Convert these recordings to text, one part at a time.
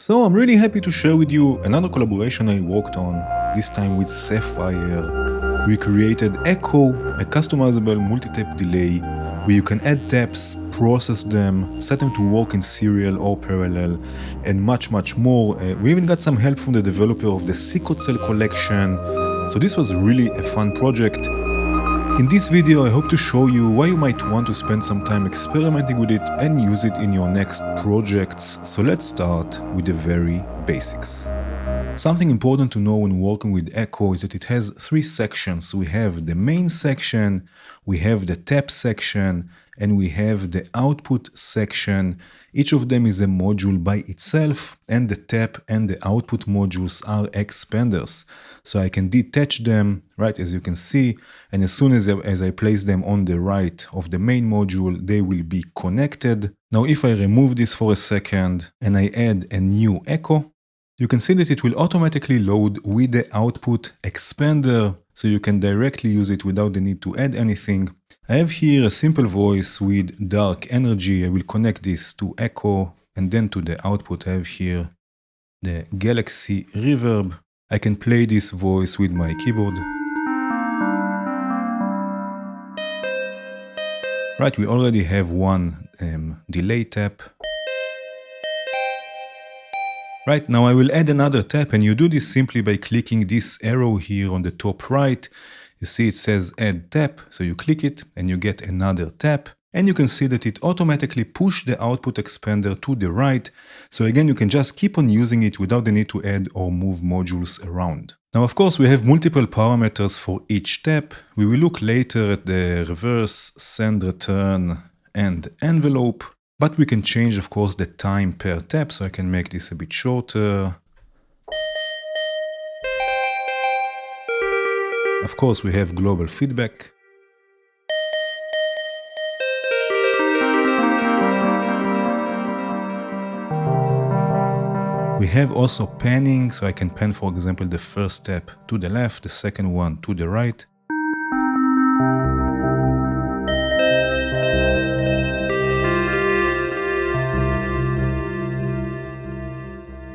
So I'm really happy to share with you another collaboration I worked on, this time with Sapphire. We created Echo, a customizable multi-tap delay where you can add taps, process them, set them to work in serial or parallel, and much more. We even got some help from the developer of the Cell collection, so this was really a fun project. In this video I hope to show you why you might want to spend some time experimenting with it and use it in your next projects, so let's start with the very basics. Something important to know when working with Echo is that it has three sections. We have the main section, we have the tap section, and we have the output section. Each of them is a module by itself, and the tap and the output modules are expanders. So I can detach them, right, as you can see, and as soon as I place them on the right of the main module, they will be connected. Now if I remove this for a second and I add a new Echo, you can see that it will automatically load with the output expander, so you can directly use it without the need to add anything. I have here a simple voice with dark energy. I will connect this to Echo, and then to the output I have here the Galaxy reverb. I can play this voice with my keyboard. Right, we already have one delay tap. Right, now I will add another tap, and you do this simply by clicking this arrow here on the top right. You see it says add tap, so you click it and you get another tap, and you can see that it automatically pushed the output expander to the right. So again, you can just keep on using it without the need to add or move modules around. Now of course we have multiple parameters for each tap. We will look later at the reverse, send, return, and envelope. But we can change, of course, the time per tap, so I can make this a bit shorter. Of course, we have global feedback. We have also panning, so I can pan, for example, the first tap to the left, the second one to the right.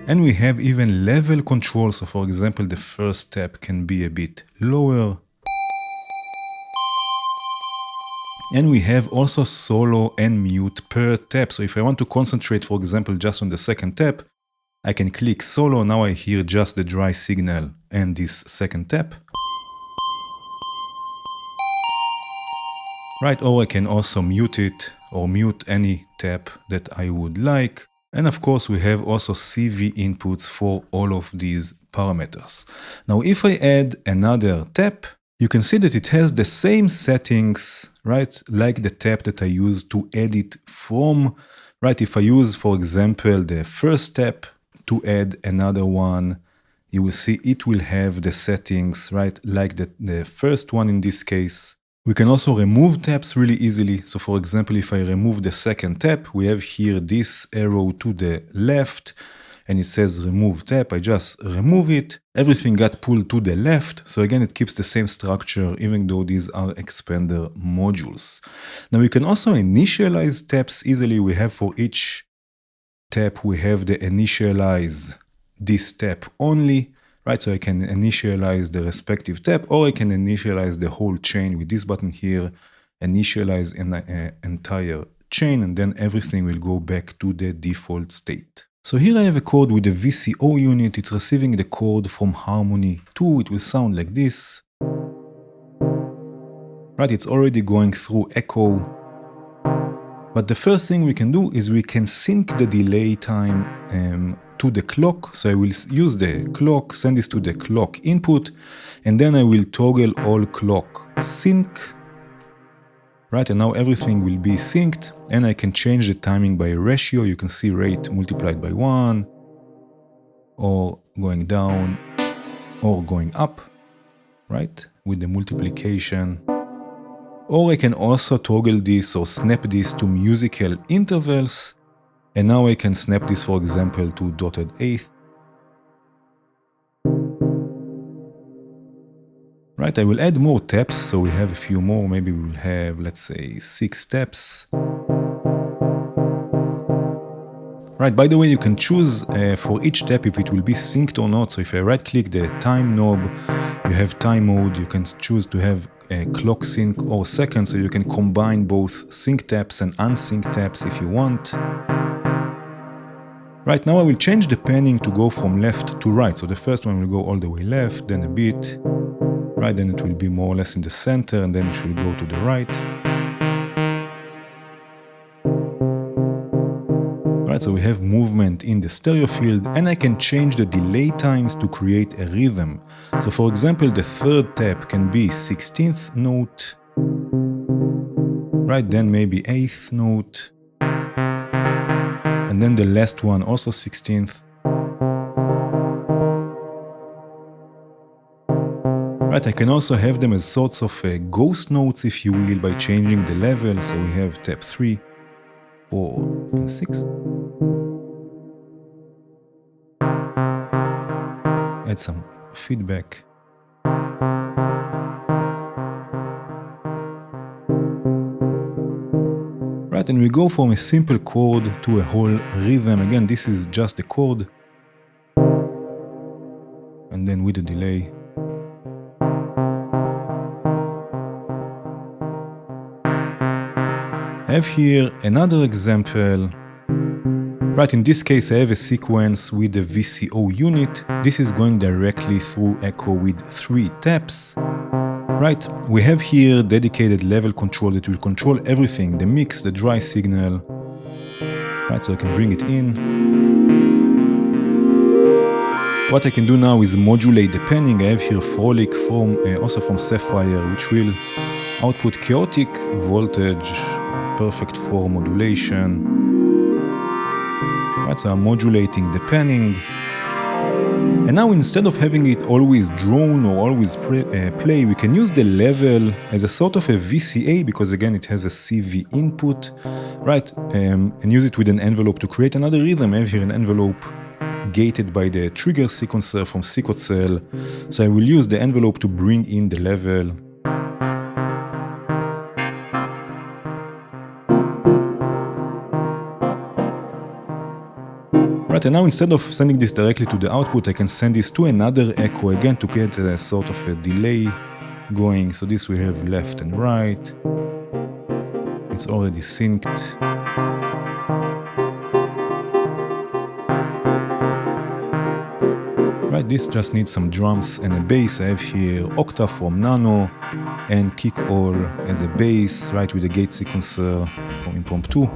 And we have even level control, so for example the first tap can be a bit lower. And we have also solo and mute per tap, so if I want to concentrate, for example, just on the second tap, I can click solo. Now I hear just the dry signal and this second tap. Right, or I can also mute it or mute any tap that I would like. And of course we have also CV inputs for all of these parameters. Now if I add another tap, you can see that it has the same settings, right, like the tap that I used to edit from. Right, if I use, for example, the first tap to add another one, you will see it will have the settings, right, like the first one in this case. We can also remove taps really easily. So for example, if I remove the second tap, we have here this arrow to the left and it says remove tap. I just remove it. Everything got pulled to the left. So again, it keeps the same structure even though these are expander modules. Now we can also initialize taps easily. We have for each tap, we have the initialize this tap only. Right, so I can initialize the respective tap, or I can initialize the whole chain with this button here, initialize an entire chain, and then everything will go back to the default state. So here I have a chord with a VCO unit. It's receiving the chord from Harmony 2. It will sound like this. Right, it's already going through Echo. But the first thing we can do is we can sync the delay time to the clock. So I will use the clock, send this to the clock input, and then I will toggle all clock sync. Right, and now everything will be synced, and I can change the timing by ratio. You can see rate multiplied by 1, or going down, or going up, right, with the multiplication. Or I can also toggle this or snap this to musical intervals. And now I can snap this, for example, to dotted eighth. Right, I will add more taps, so we have a few more. Maybe we will have, let's say, 6 taps. Right, by the way, you can choose for each tap if it will be synced or not. So if I right click the time knob, you have time mode. You can choose to have a clock sync or second, so you can combine both sync taps and unsync taps if you want. Right, now I will change the panning to go from left to right. So the first one will go all the way left, then a bit, right, then it will be more or less in the center, and then it will go to the right. Right, so we have movement in the stereo field, and I can change the delay times to create a rhythm. So for example, the third tap can be 16th note, right, then maybe 8th note, and then the last one also 16th. Right, I can also have them as sorts of ghost notes, if you will, by changing the level. So we have tap 3, 4, and 6. Add some feedback. Right, and we go from a simple chord to a whole rhythm. Again, this is just a chord. And then with a delay. I have here another example. Right, in this case I have a sequence with the VCO unit. This is going directly through echo with 3 taps. Right, we have here dedicated level control that will control everything, the mix, the dry signal. Right, so I can bring it in. What I can do now is modulate the panning. I have here Frolic also from Sapphire, which will output chaotic voltage, perfect for modulation. Right, so I'm modulating the panning. And now instead of having it always drone or always play, we can use the level as a sort of a VCA, because again it has a CV input, right? And use it with an envelope to create another rhythm. I have here an envelope gated by the trigger sequencer from Cell. So I will use the envelope to bring in the level. Right, and now instead of sending this directly to the output, I can send this to another echo again to get a sort of a delay going. So this we have left and right. It's already synced. Right, this just needs some drums and a bass. I have here Octave from Nano and Kick All as a bass, right, with a gate sequencer from Impromptu.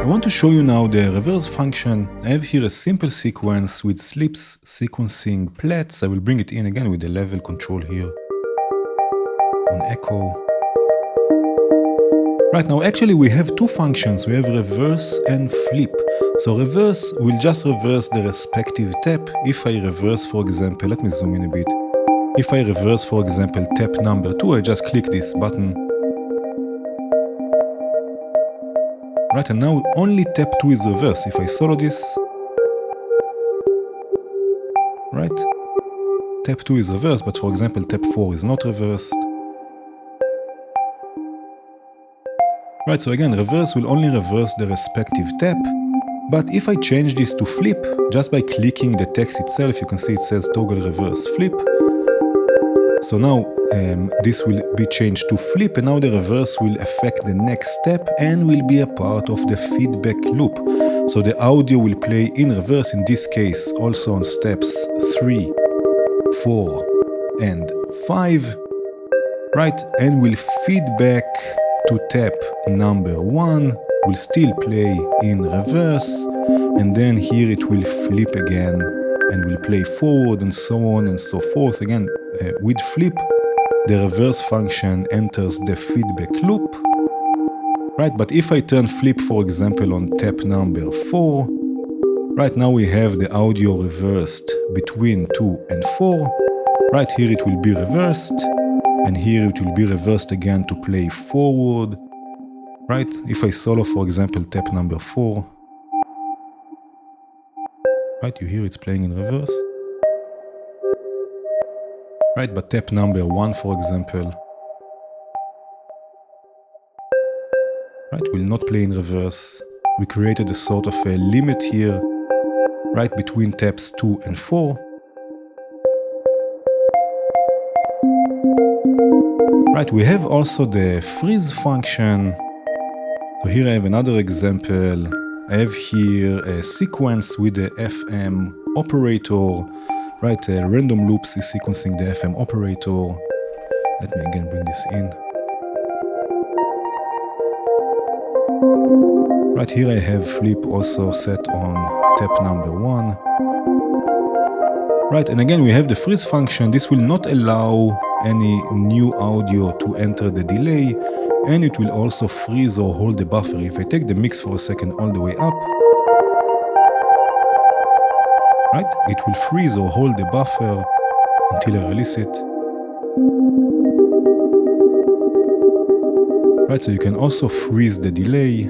I want to show you now the reverse function. I have here a simple sequence with slips sequencing plats. I will bring it in again with the level control here on echo. Right now, actually we have two functions. We have reverse and flip. So reverse will just reverse the respective tap. If I reverse, for example, let me zoom in a bit. If I reverse, for example, tap number 2, I just click this button. Right, and now only tap 2 is reversed. If I solo this, right, tap 2 is reversed, but for example, tap 4 is not reversed. Right, so again, reverse will only reverse the respective tap, but if I change this to flip, just by clicking the text itself, you can see it says toggle reverse flip. So now this will be changed to flip, and now the reverse will affect the next step and will be a part of the feedback loop. So the audio will play in reverse, in this case also on steps 3, 4, and 5, right? And will feed back to tap number 1, will still play in reverse, and then here it will flip again and will play forward and so on and so forth. Again, with flip, the reverse function enters the feedback loop, right? But if I turn flip, for example, on tap number 4, right now we have the audio reversed between 2 and 4. Right here it will be reversed, and here it will be reversed again to play forward, right? If I solo, for example, tap number 4, right, you hear it's playing in reverse. Right, but tap number 1, for example, right, will not play in reverse. We created a sort of a limit here, right, between taps 2 and 4. Right, we have also the freeze function. So here I have another example. I have here a sequence with the FM operator. Right, random loops is sequencing the FM operator. Let me again bring this in. Right here I have flip also set on tap number 1. Right, and again we have the freeze function. This will not allow any new audio to enter the delay, and it will also freeze or hold the buffer. If I take the mix for a second all the way up, right, it will freeze or hold the buffer until I release it. Right, so you can also freeze the delay.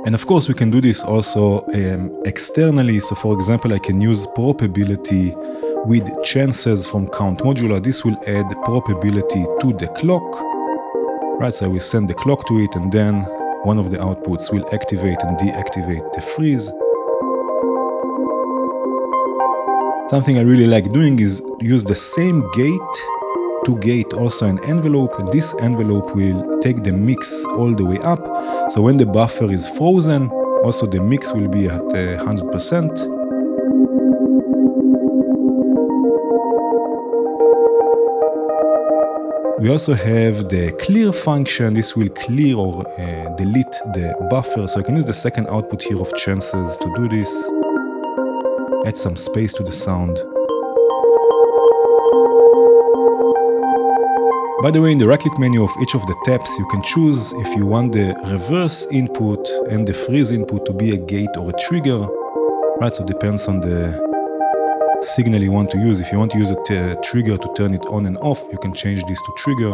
And of course we can do this also externally. So for example, I can use probability with chances from count modular. This will add probability to the clock. Right, so I will send the clock to it, and then one of the outputs will activate and deactivate the freeze. Something I really like doing is use the same gate to gate also an envelope, and this envelope will take the mix all the way up. So when the buffer is frozen, also the mix will be at 100%. We also have the clear function. This will clear or delete the buffer. So I can use the second output here of chances to do this. Add some space to the sound. By the way, in the right-click menu of each of the taps, you can choose if you want the reverse input and the freeze input to be a gate or a trigger. Right, so it depends on the signal you want to use. If you want to use a trigger to turn it on and off, you can change this to trigger.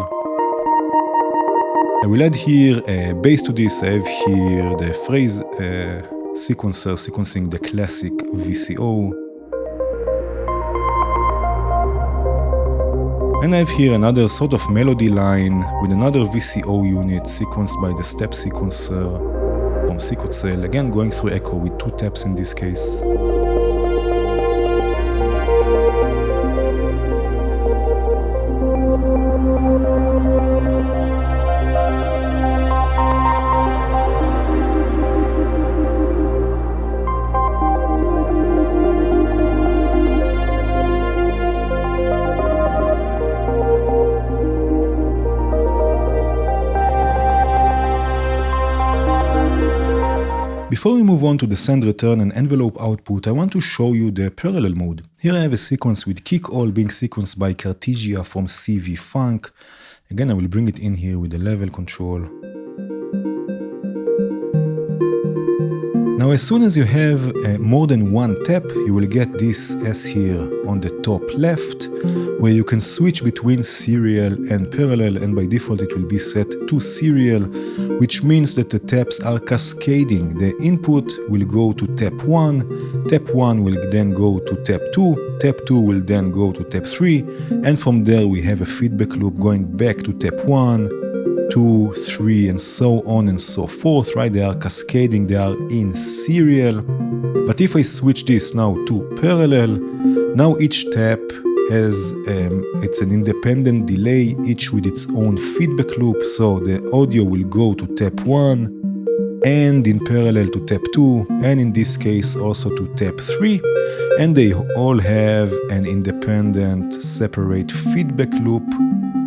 I will add here a base to this. I have here the phrase sequencer sequencing the classic VCO. And I have here another sort of melody line with another VCO unit sequenced by the step sequencer from Sequencel, again going through echo with 2 taps in this case. Before we move on to the send, return, and envelope output, I want to show you the parallel mode. Here I have a sequence with kick all being sequenced by Cartesia from CV Funk. Again, I will bring it in here with the level control. Now, as soon as you have more than one tap, you will get this S here on the top left, where you can switch between serial and parallel, and by default it will be set to serial, which means that the taps are cascading. The input will go to tap 1 will then go to tap 2 will then go to tap 3, and from there we have a feedback loop going back to tap 1, 2, 3, and so on and so forth, right? They are cascading, they are in serial. But if I switch this now to parallel, now each tap has, it's an independent delay, each with its own feedback loop. So the audio will go to tap 1, and in parallel to tap 2, and in this case also to tap 3, and they all have an independent separate feedback loop,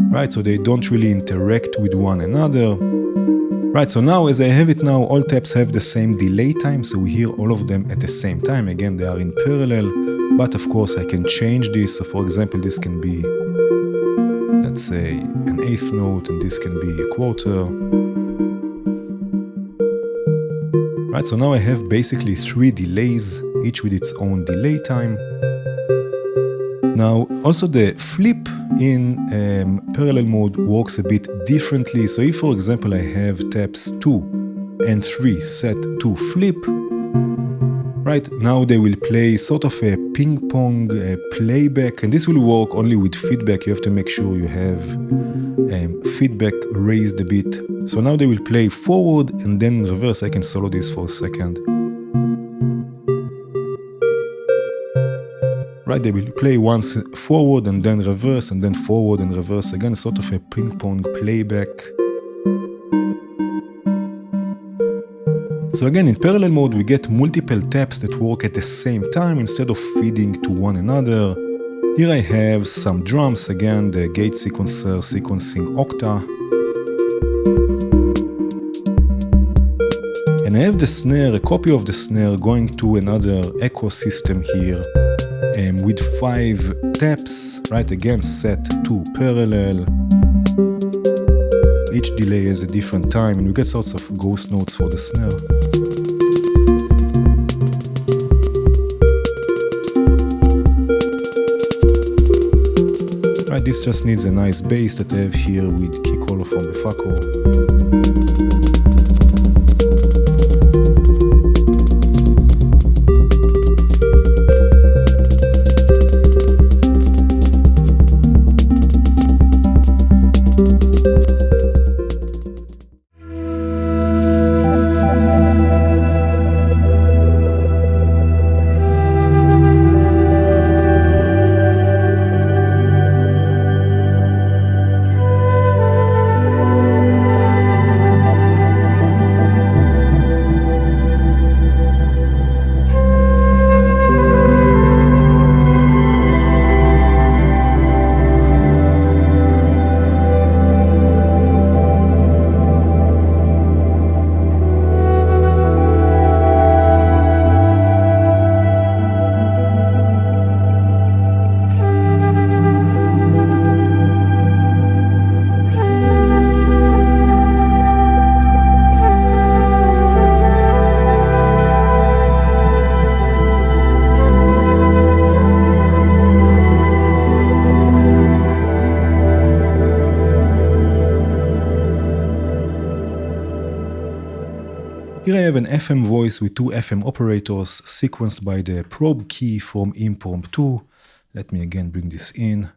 right? So they don't really interact with one another, right? So now as I have it now, all taps have the same delay time, so we hear all of them at the same time. Again, they are in parallel, but of course I can change this. So for example, this can be, let's say, an eighth note, and this can be a quarter. Right, so now I have basically 3 delays, each with its own delay time. Now, also the flip in parallel mode works a bit differently. So if, for example, I have taps 2 and 3 set to flip, right, now they will play sort of a ping-pong playback, and this will work only with feedback. You have to make sure you have feedback raised a bit. So now they will play forward and then reverse. I can solo this for a second. Right, they will play once forward and then reverse and then forward and reverse again, sort of a ping-pong playback. So again, in parallel mode, we get multiple taps that work at the same time instead of feeding to one another. Here I have some drums, again, the gate sequencer sequencing octa. And I have the snare, a copy of the snare going to another ecosystem here with 5 taps, right, again set to parallel. Each delay has a different time, and we get sorts of ghost notes for the snare. Right, this just needs a nice bass that I have here with Kikolo from Befako. Here I have an FM voice with 2 FM operators sequenced by the probe key from Impromptu. Let me again bring this in.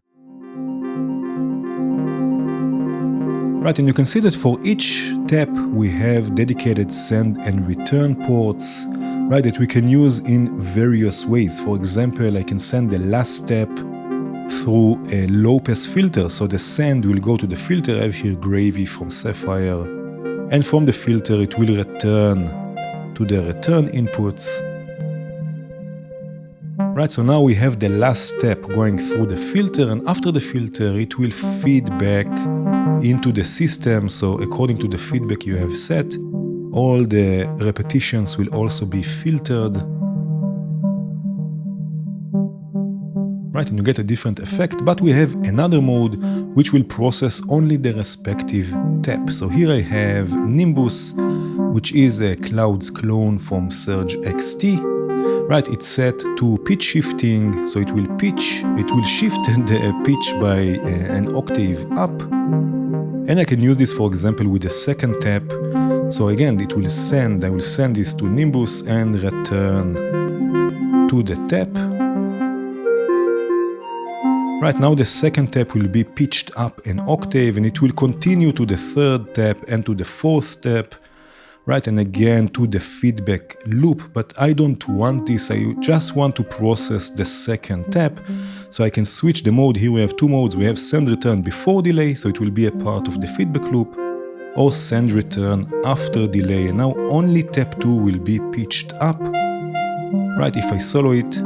Right, and you can see that for each tap we have dedicated send and return ports, right, that we can use in various ways. For example, I can send the last step through a low-pass filter, so the send will go to the filter. I have here Gravy from Sapphire, and from the filter it will return to the return inputs. Right, so now we have the last step going through the filter, and after the filter it will feed back into the system. So according to the feedback you have set, all the repetitions will also be filtered. Right, and you get a different effect, but we have another mode which will process only the respective tap. So here I have Nimbus, which is a Clouds clone from Surge XT. Right, it's set to pitch shifting, so it will shift the pitch by an octave up. And I can use this, for example, with the second tap. So again, I will send this to Nimbus and return to the tap. Right now the second tap will be pitched up an octave, and it will continue to the third tap and to the fourth tap, right, and again to the feedback loop. But I don't want this, I just want to process the second tap. So I can switch the mode. Here we have two modes. We have send return before delay, so it will be a part of the feedback loop, or send return after delay. And now only tap 2 will be pitched up. Right, if I solo it,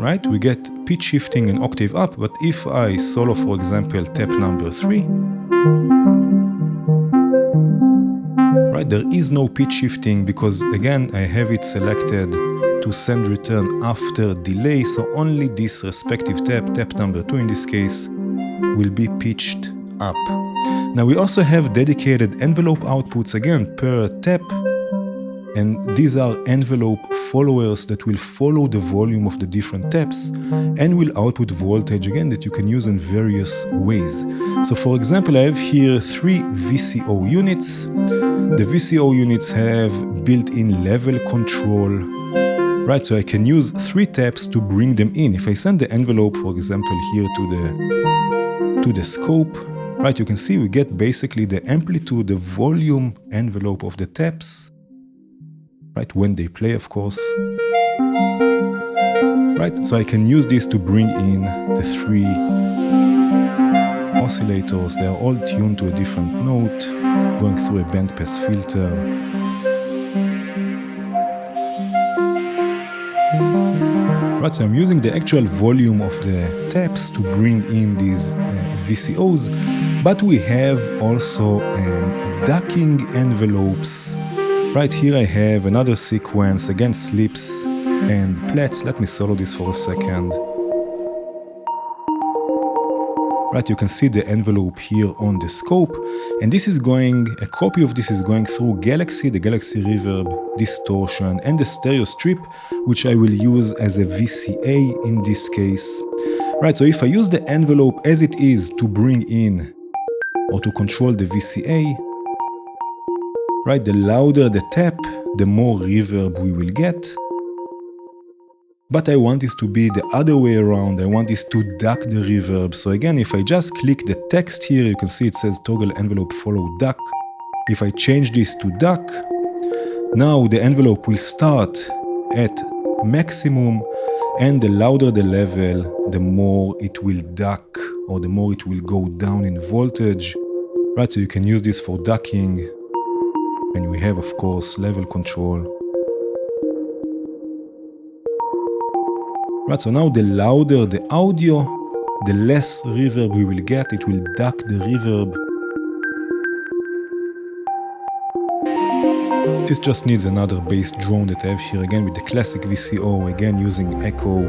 right, we get pitch shifting an octave up. But if I solo, for example, tap number 3, right, there is no pitch shifting because again I have it selected to send return after delay, so only this respective tap number 2 in this case, will be pitched up. Now we also have dedicated envelope outputs again per tap, and these are envelope followers that will follow the volume of the different taps and will output voltage again that you can use in various ways. So for example, I have here 3 VCO units. The VCO units have built-in level control, right, so I can use 3 taps to bring them in. If I send the envelope, for example, here to the scope, right, you can see we get basically the amplitude, the volume envelope of the taps, right, when they play, of course. Right, so I can use this to bring in the 3 oscillators. They are all tuned to a different note, going through a bandpass filter. Right, so I'm using the actual volume of the taps to bring in these VCOs, but we have also ducking envelopes. Right here I have another sequence, again slips and plats. Let me solo this for a second. Right, you can see the envelope here on the scope, and this is going, a copy of this is going through Galaxy, the Galaxy Reverb, distortion, and the stereo strip, which I will use as a VCA in this case. Right, so if I use the envelope as it is to bring in or to control the VCA, right, the louder the tap, the more reverb we will get. But I want this to be the other way around. I want this to duck the reverb. So again, if I just click the text here, you can see it says toggle envelope follow duck. If I change this to duck, now the envelope will start at maximum, and the louder the level, the more it will duck, or the more it will go down in voltage. Right, so you can use this for ducking. And we have, of course, level control. Right, so now the louder the audio, the less reverb we will get. It will duck the reverb. This just needs another bass drone that I have here again with the classic VCO, again using echo.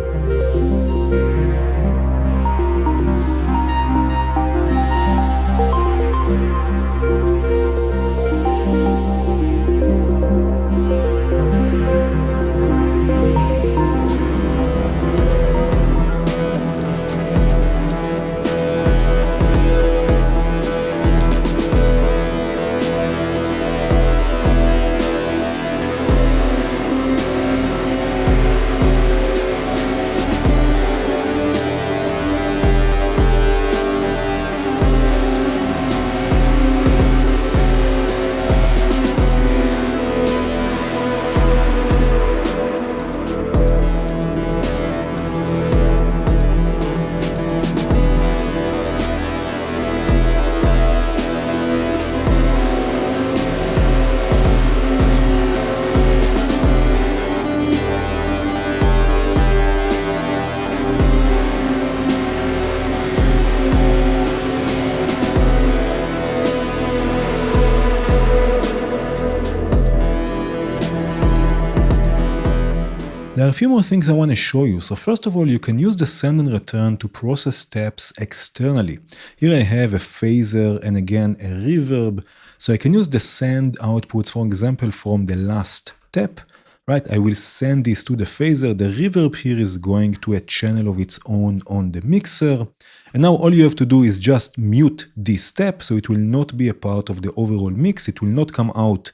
There are a few more things I want to show you. So first of all, you can use the send and return to process steps externally. Here I have a phaser and again a reverb. So I can use the send outputs, for example, from the last tap, right? I will send this to the phaser. The reverb here is going to a channel of its own on the mixer. And now all you have to do is just mute this step, so it will not be a part of the overall mix. It will not come out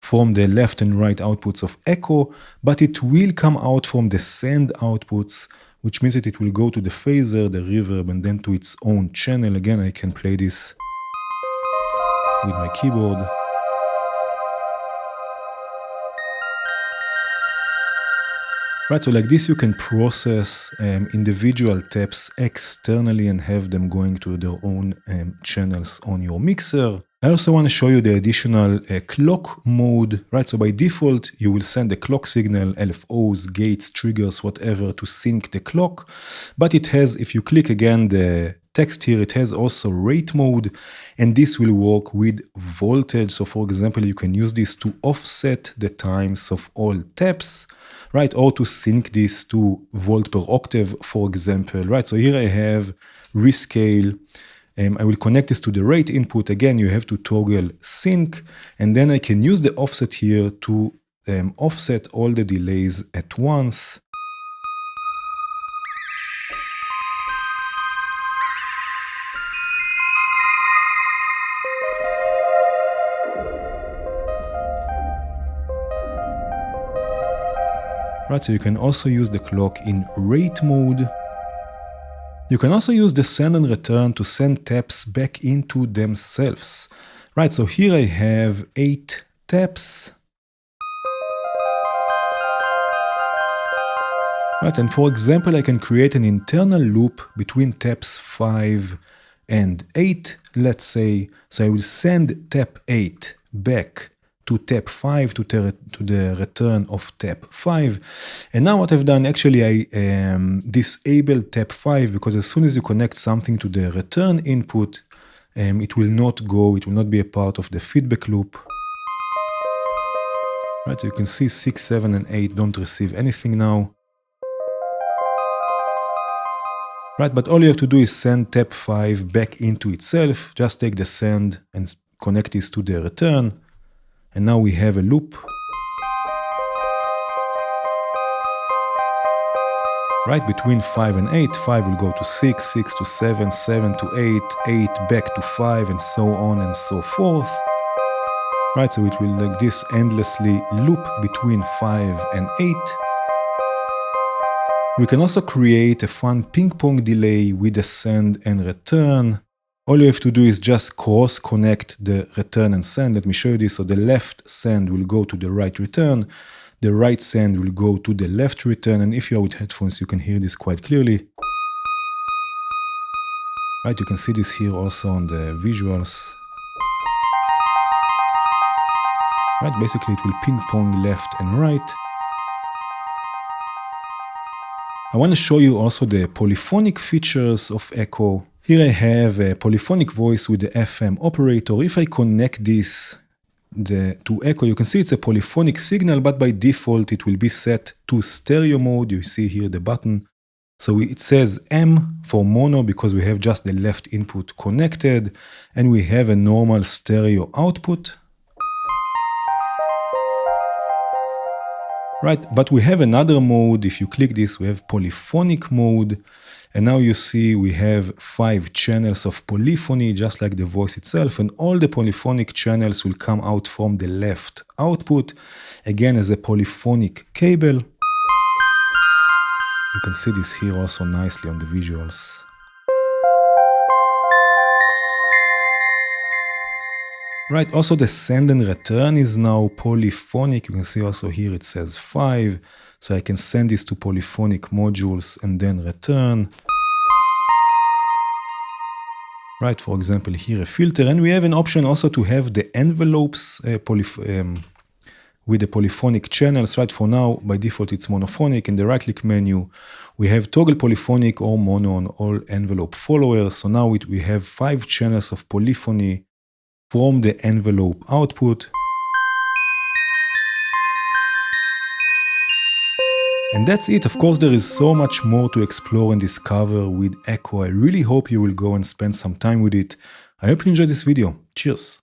from the left and right outputs of echo, but it will come out from the send outputs, which means that it will go to the phaser, the reverb, and then to its own channel. Again, I can play this with my keyboard. Right, so like this you can process individual taps externally and have them going to their own channels on your mixer. I also want to show you the additional clock mode, right? So by default, you will send a clock signal, LFOs, gates, triggers, whatever, to sync the clock. But it has, if you click again the text here, it has also rate mode, and this will work with voltage. So for example, you can use this to offset the times of all taps, right? Or to sync this to volt per octave, for example, right? So here I have rescale. I will connect this to the rate input. Again, you have to toggle sync, and then I can use the offset here to offset all the delays at once. Right, so you can also use the clock in rate mode. You can also use the send and return to send taps back into themselves. Right, so here I have 8 taps. Right, and for example, I can create an internal loop between taps 5 and 8, let's say. So I will send tap 8 back to tap 5 to the return of tap 5. And now what I've done, actually I disabled tap 5, because as soon as you connect something to the return input, it will not be a part of the feedback loop. Right, so you can see 6, 7, and 8 don't receive anything now. Right, but all you have to do is send tap 5 back into itself. Just take the send and connect this to the return. And now we have a loop. Right, between 5 and 8, 5 will go to 6, 6 to 7, 7 to 8, 8 back to 5, and so on and so forth. Right, so it will like this endlessly loop between 5 and 8. We can also create a fun ping-pong delay with the send and return. All you have to do is just cross-connect the return and send. Let me show you this. So the left send will go to the right return. The right send will go to the left return. And if you are with headphones, you can hear this quite clearly. Right, you can see this here also on the visuals. Right, basically it will ping-pong left and right. I want to show you also the polyphonic features of echo. Here I have a polyphonic voice with the FM operator. If I connect this to echo, you can see it's a polyphonic signal, but by default it will be set to stereo mode. You see here the button. So it says M for mono because we have just the left input connected, and we have a normal stereo output. Right, but we have another mode. If you click this, we have polyphonic mode. And now you see we have 5 channels of polyphony, just like the voice itself. And all the polyphonic channels will come out from the left output, again as a polyphonic cable. You can see this here also nicely on the visuals. Right, also the send and return is now polyphonic. You can see also here it says 5. So I can send this to polyphonic modules and then return. Right, for example, here a filter. And we have an option also to have the envelopes with the polyphonic channels. Right, for now, by default, it's monophonic. In the right-click menu, we have toggle polyphonic or mono on all envelope followers. So now we have 5 channels of polyphony from the envelope output. And that's it. Of course, there is so much more to explore and discover with Echo. I really hope you will go and spend some time with it. I hope you enjoyed this video. Cheers!